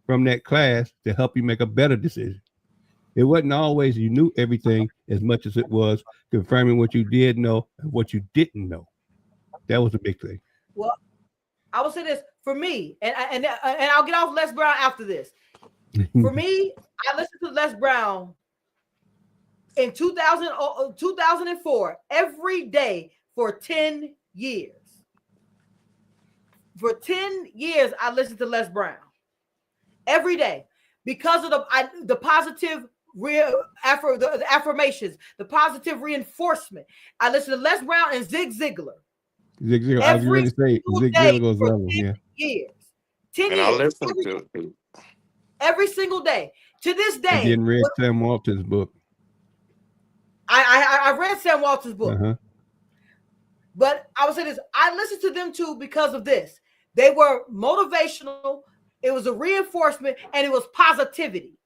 from that class to help you make a better decision. It wasn't always you knew everything as much as it was confirming what you did know and what you didn't know. That was a big thing. Well, I will say this for me, and I'll get off Les Brown after this. For me, I listened to Les Brown in 2004 every day for 10 years. For 10 years, I listened to Les Brown every day because of the positive the affirmations, the positive reinforcement. I listened to Les Brown and Zig Ziglar. Zig Ziglar, I was ready to say Zig Ziglar goes level. Yeah. Years. 10 And years. I listened to it too. Every single day. To this day. I didn't read Sam Walton's book. I read Sam Walton's book. Uh-huh. But I would say this. I listened to them too because of this. They were motivational. It was a reinforcement and it was positivity.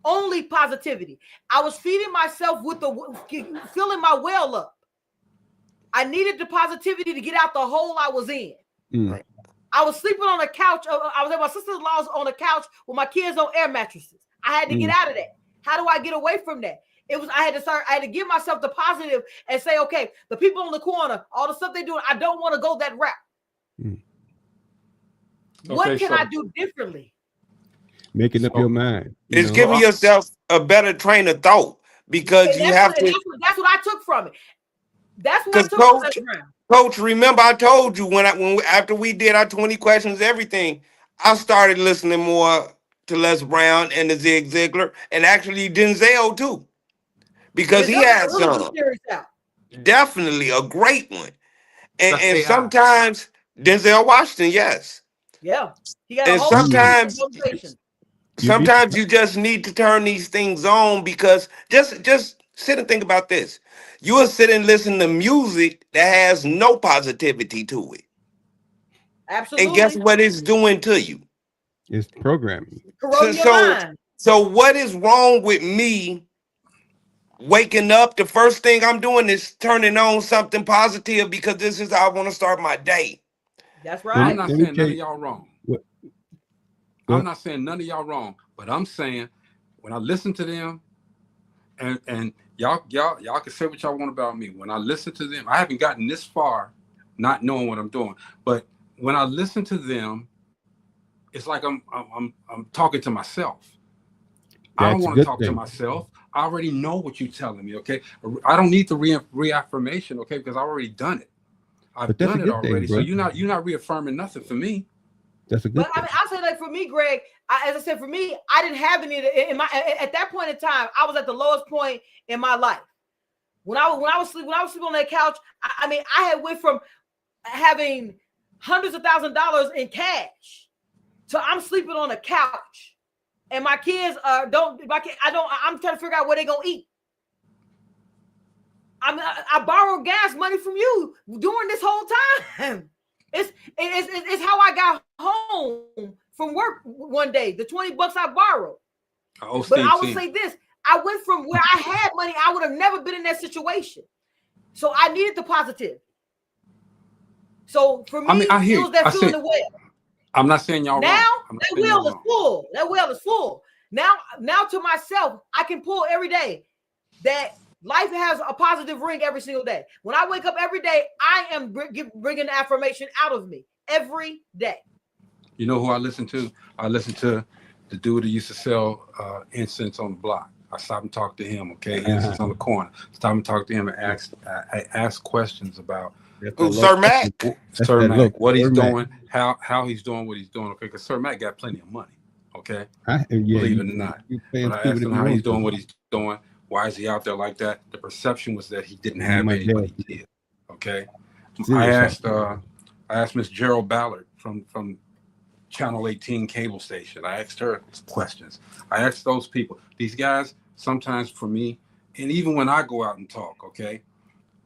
Only positivity. I was feeding myself with filling my well up. I needed the positivity to get out the hole I was in. Mm. I was sleeping on a couch. I was at my sister-in-law's on a couch with my kids on air mattresses. I had to get out of that. How do I get away from that? I had to give myself the positive and say, okay, the people on the corner, all the stuff they're doing, I don't want to go that route. Mm. What can I do differently? Making up your mind. It's giving yourself a better train of thought because you have to. That's what I took from it. That's what I took from that. Coach, remember I told you after we did our 20 questions, everything, I started listening more to Les Brown and the Zig Ziglar and actually Denzel too, because he had some definitely a great one, and sometimes Denzel Washington, yes, yeah, he got and sometimes you just need to turn these things on because just sit and think about this. You will sit and listen to music that has no positivity to it. Absolutely. And guess what it's doing to you? It's programming. So what is wrong with me waking up? The first thing I'm doing is turning on something positive because this is how I want to start my day. That's right. I'm not saying none of y'all wrong. I'm not saying none of y'all wrong, but I'm saying when I listen to them, and y'all can say what y'all want about me. When I listen to them, I haven't gotten this far not knowing what I'm doing. But when I listen to them, it's like I'm talking to myself. I don't want to talk to myself. I already know what you're telling me, okay? I don't need the reaffirmation, okay, because I've already done it. I've done it already. So you're not reaffirming nothing for me. That's a good thing. I mean, I say like for me, Greg, as I said, for me, I didn't have any in my at that point in time. I was at the lowest point in my life. When I was sleeping on that couch, I mean, I had went from having hundreds of thousands of dollars in cash to I'm sleeping on a couch, and my kids I'm trying to figure out where they're gonna eat. I borrowed gas money from you during this whole time. It's how I got home from work one day. The $20 I borrowed. But I would say this: I went from where I had money, I would have never been in that situation. So I needed the positive. So for me, I hear it was that feeling the well. I'm not saying y'all now wrong. that well is full. That well is full. Now to myself, I can pull every day that life has a positive ring every single day. When I wake up every day, I am bringing the affirmation out of me every day. You know who I listen to? I listen to the dude that used to sell incense on the block. I stopped and talked to him, okay? Incense on the corner. Stop and talk to him and ask questions about Sir Mac. Sir Mac, what he's doing, how he's doing what he's doing, okay? Because Sir Mac got plenty of money, okay? Believe it or not. When I asked him how he's doing what he's doing, why is he out there like that? The perception was that he didn't have anybody he did. Okay. I asked Miss Gerald Ballard from Channel 18 cable station. I asked her questions. I asked those people. These guys, sometimes for me, and even when I go out and talk, okay,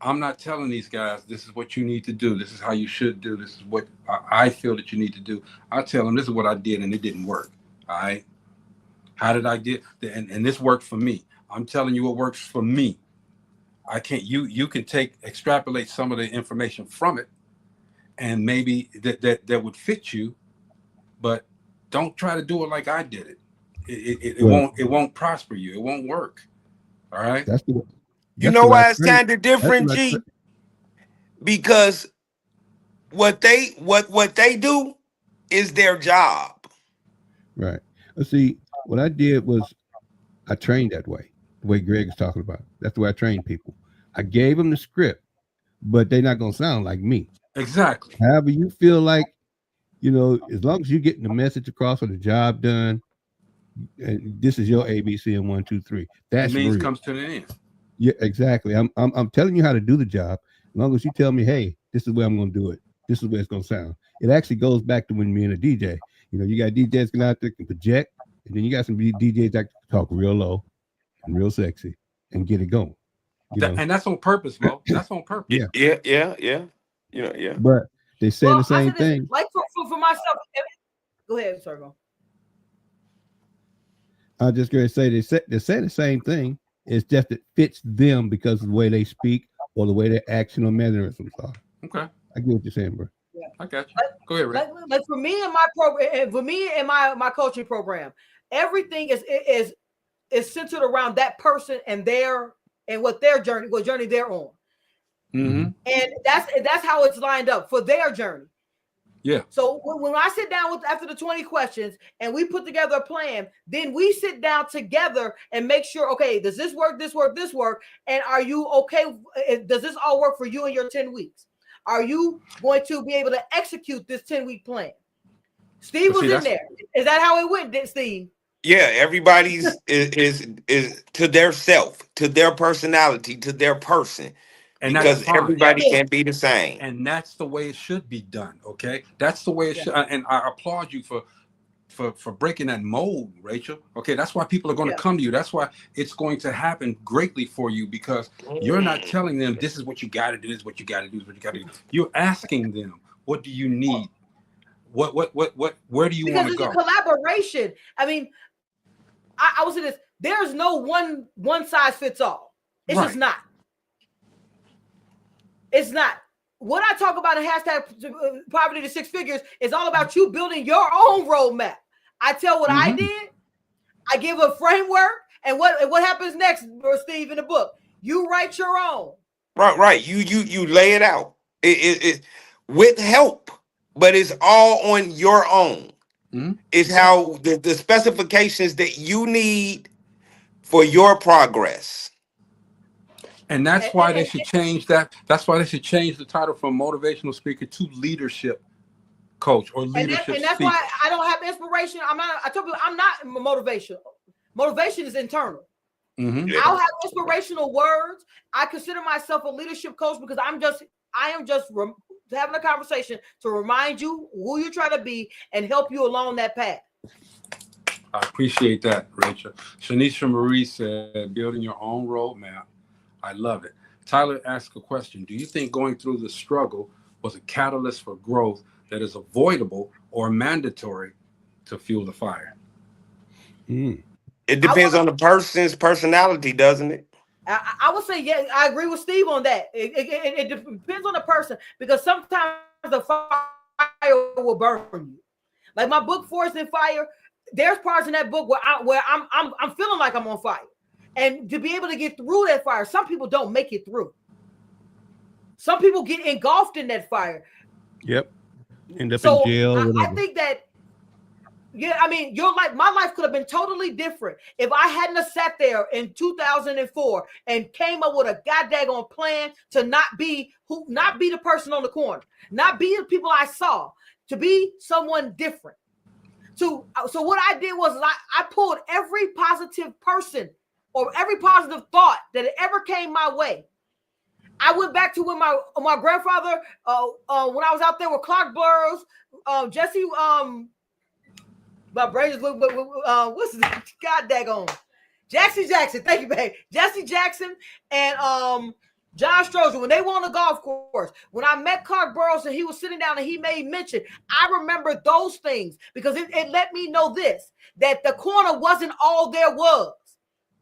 I'm not telling these guys this is what you need to do. This is how you should do. This is what I feel that you need to do. I tell them this is what I did and it didn't work. All right. How did I get and this worked for me? I'm telling you what works for me. I can't, you can extrapolate some of the information from it and maybe that would fit you, but don't try to do it like I did it. It won't prosper you. It won't work. All right. You know why it's kind of different, G? Because what they do is their job. Right. Let's see. What I did was I trained that way. The way Greg is talking about. That's the way I train people. I gave them the script, but they're not gonna sound like me. Exactly. However, you feel like, you know, as long as you're getting the message across or the job done, and this is your ABC and 1, 2, 3. That's it means real. Comes to an end. Yeah, exactly. I'm telling you how to do the job. As long as you tell me, hey, this is where I'm gonna do it. This is where it's gonna sound. It actually goes back to when me and a DJ. You know, you got DJs can out there can project, and then you got some DJs that talk real low and real sexy and get it going. And that's on purpose, Mo. That's on purpose. Yeah. You know, yeah. But they saying the same thing. Like for myself. Go ahead, Sergo. I was just gonna say they say the same thing. It's just it fits them because of the way they speak or the way their action or mannerisms are. Okay. I get what you're saying, bro. Yeah. I got you. Go ahead, Rick. Like for me and my program, for me and my coaching program, everything is centered around that person and what journey they're on. Mm-hmm. And that's how it's lined up for their journey. Yeah. So when I sit down after the 20 questions and we put together a plan, then we sit down together and make sure, okay, does this work, this work? And are you okay? Does this all work for you in your 10 weeks? Are you going to be able to execute this 10-week plan? Steve was in there. Is that how it went, Steve? Yeah, everybody's is to their self, to their personality, to their person. And because everybody can't be the same. And that's the way it should be done. Okay. That's the way it should. And I applaud you for breaking that mold, Rachel. Okay. That's why people are going to come to you. That's why it's going to happen greatly for you, because you're not telling them this is what you got to do, this is what you got to do, this is what you got to do. You're asking them, what do you need? Where do you want to go? Because it's a collaboration. I mean, I will say this. There's no one size fits all. It's just not. It's not. What I talk about in hashtag poverty to six figures is all about you building your own roadmap. I tell what I did. I give a framework, and what happens next, Steve, in the book? You write your own. Right. You lay it out. It with help, but it's all on your own. Mm-hmm. It's how the specifications that you need for your progress. And that's why they should change that. That's why they should change the title from motivational speaker to leadership coach or leadership and that's speaker. why I don't have inspiration. I told you I'm not motivational. Motivation is internal. Mm-hmm. I'll have inspirational words. I consider myself a leadership coach because I am just having a conversation to remind you who you're trying to be and help you along that path. I appreciate that, Rachel. Shanisha Marie said, building your own roadmap. I love it. Tyler asked a question. Do you think going through the struggle was a catalyst for growth that is avoidable or mandatory to fuel the fire? It depends on the person's personality, doesn't it? I would say, yeah, I agree with Steve on that. It depends on the person, because sometimes the fire will burn you. Like my book, Forest and Fire, there's parts in that book where I'm feeling like I'm on fire. And to be able to get through that fire, some people don't make it through. Some people get engulfed in that fire. Yep. End up in jail. I think that, I mean, my life could have been totally different if I hadn't have sat there in 2004 and came up with a goddamn plan to not be the person on the corner, not be the people I saw, to be someone different. So what I did was I pulled every positive person or every positive thought that ever came my way. I went back to when my grandfather, when I was out there with Clark Burroughs, Jesse, my brain is what's his name? God daggone. Jackson. Thank you, babe. Jesse Jackson and John Strozier, when they were on the golf course, when I met Clark Burroughs and he was sitting down and he made mention, I remember those things because it let me know this, that the corner wasn't all there was.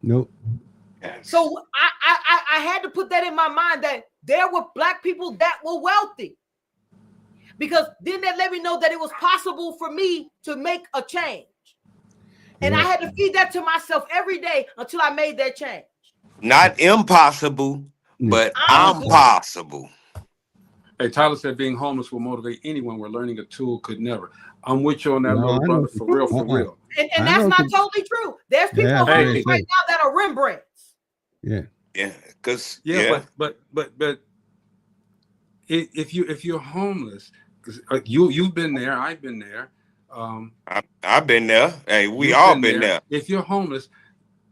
Nope. So I had to put that in my mind that there were Black people that were wealthy. because then that let me know that it was possible for me to make a change. And I had to feed that to myself every day until I made that change. Not impossible, but I'm possible. Hey, Tyler said being homeless will motivate anyone where learning a tool could never. I'm with you on that, No, little I brother, know. for real, for real. And that's not totally true. There's people homeless right now that are Rembrandts. Yeah, because but if you're homeless, because you've been there, I've been there. I've been there. Hey, we all been there. If you're homeless,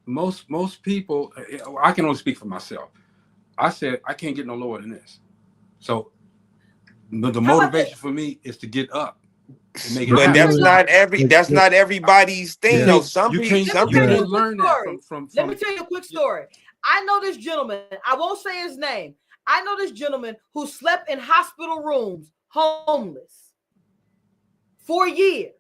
most people, I can only speak for myself. I said I can't get no lower than this. So the motivation for me is to get up. But that's not everybody's thing though. Some people learn that from. Let me tell you a quick story. I know this gentleman. I won't say his name. I know this gentleman who slept in hospital rooms, homeless, for years.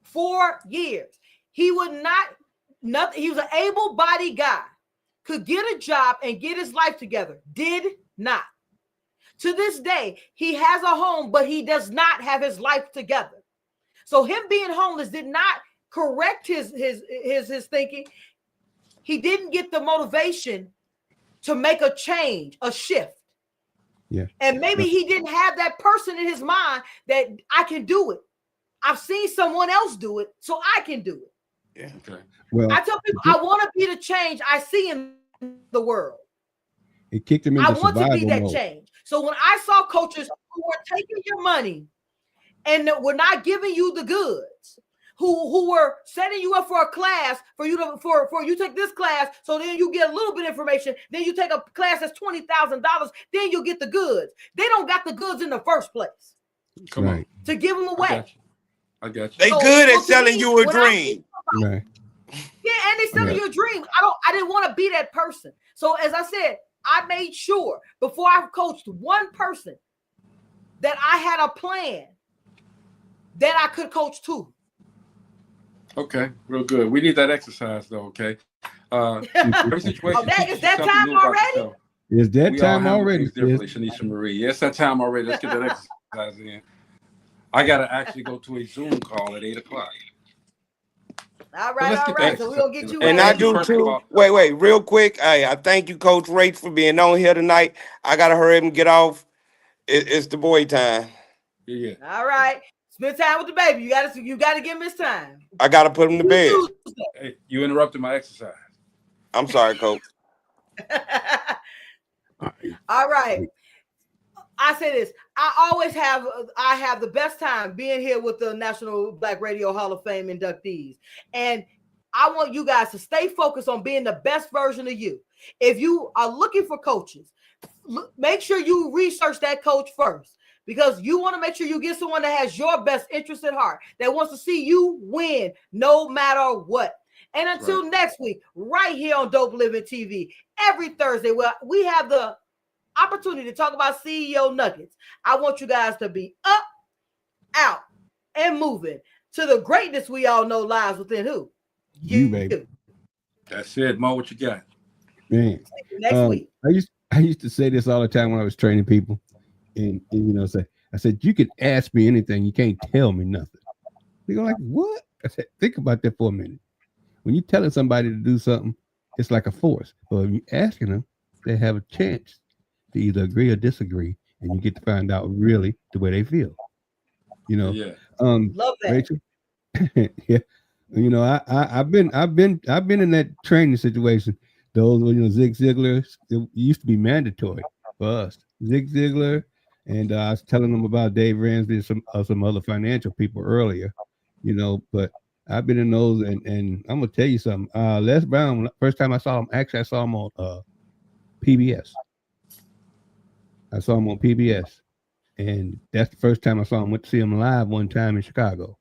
4 years. He would not. He was an able-bodied guy. Could get a job and get his life together. Did not. To this day, he has a home, but he does not have his life together. So him being homeless did not correct his thinking. He didn't get the motivation to make a change, a shift. Yeah. And maybe he didn't have that person in his mind that I can do it. I've seen someone else do it, so I can do it. Yeah. Okay. Well, I tell people I want to be the change I see in the world. It kicked him into I want to be that mode. change. So when I saw coaches who were taking your money and were not giving you the goods, who were setting you up for a class for you take this class, so then you get a little bit of information, then you take a class that's $20,000, then you get the goods. They don't got the goods in the first place. Come on. To give them away. I got you. They good at selling you a dream. Right. Yeah, and they selling you a dream. I didn't want to be that person. So as I said, I made sure before I coached one person that I had a plan that I could coach two. Okay, real good. We need that exercise though, okay? Every situation Is that time already? Is that time already? Shanisha Marie. Yes, that time already. Let's get that exercise in. I gotta actually go to a Zoom call at 8:00. All right. So we're gonna get you. And I do too. Wait, real quick. Hey, I thank you, Coach Rach, for being on here tonight. I gotta hurry up and get off. It's the boy time. Yeah. All right. Spend time with the baby. You gotta give him his time. I gotta put him to bed. Hey, you interrupted my exercise. I'm sorry, Coach. All right. I say this. I have the best time being here with the National Black Radio Hall of Fame inductees. And I want you guys to stay focused on being the best version of you. If you are looking for coaches, make sure you research that coach first, because you want to make sure you get someone that has your best interest at heart, that wants to see you win no matter what. And until next week, right here on Dope Living TV, every Thursday, we have the opportunity to talk about CEO nuggets. I want you guys to be up, out, and moving to the greatness we all know lies within who? You baby. That's it, Mo. What you got? Man, next week. I used to say this all the time when I was training people, and I said, you can ask me anything, you can't tell me nothing. They go like, what? I said, think about that for a minute. When you're telling somebody to do something, it's like a force. But if you're asking them, they have a chance to either agree or disagree, and you get to find out really the way they feel. Love that. Rachel? Yeah. I've been in that training situation. Those, Zig Ziglar, it used to be mandatory for us. Zig Ziglar, and I was telling them about Dave Ramsey and some other financial people earlier, but I've been in those, and I'm gonna tell you something. Les Brown, first time I saw him, actually I saw him on PBS. I saw him on PBS, and that's the first time I saw him. Went to see him live one time in Chicago,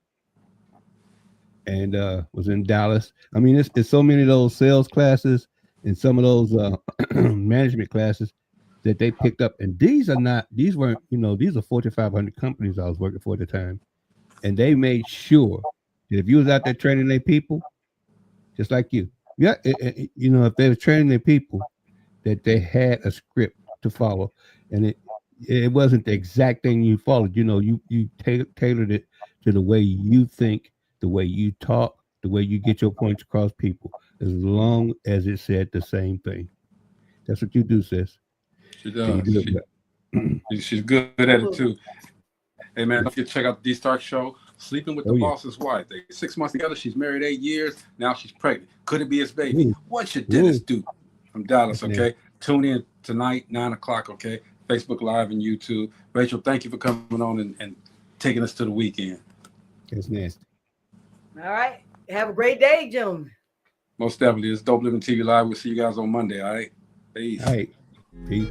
and was in Dallas. I mean, it's so many of those sales classes and some of those management classes that they picked up. And these weren't, these are 4,500 companies I was working for at the time, and they made sure that if you was out there training their people, just like you, if they were training their people, that they had a script to follow. And it wasn't the exact thing you followed. You know, you tailored it to the way you think, the way you talk, the way you get your points across people, as long as it said the same thing. That's what you do, sis. She And you does. do it well. She's good at it too. Hey man, don't forget to check out the D Stark Show. Sleeping with the boss's wife. They 6 months together. She's married 8 years. Now she's pregnant. Could it be his baby? Ooh. What should Dennis do? From Dallas, That's okay? Tune in tonight, 9 o'clock, okay? Facebook Live and YouTube. Rachel, thank you for coming on and taking us to the weekend. It's nasty. All right. Have a great day, gentlemen. Most definitely. It's Dope Living TV Live. We'll see you guys on Monday, all right? Peace. All right. Peace.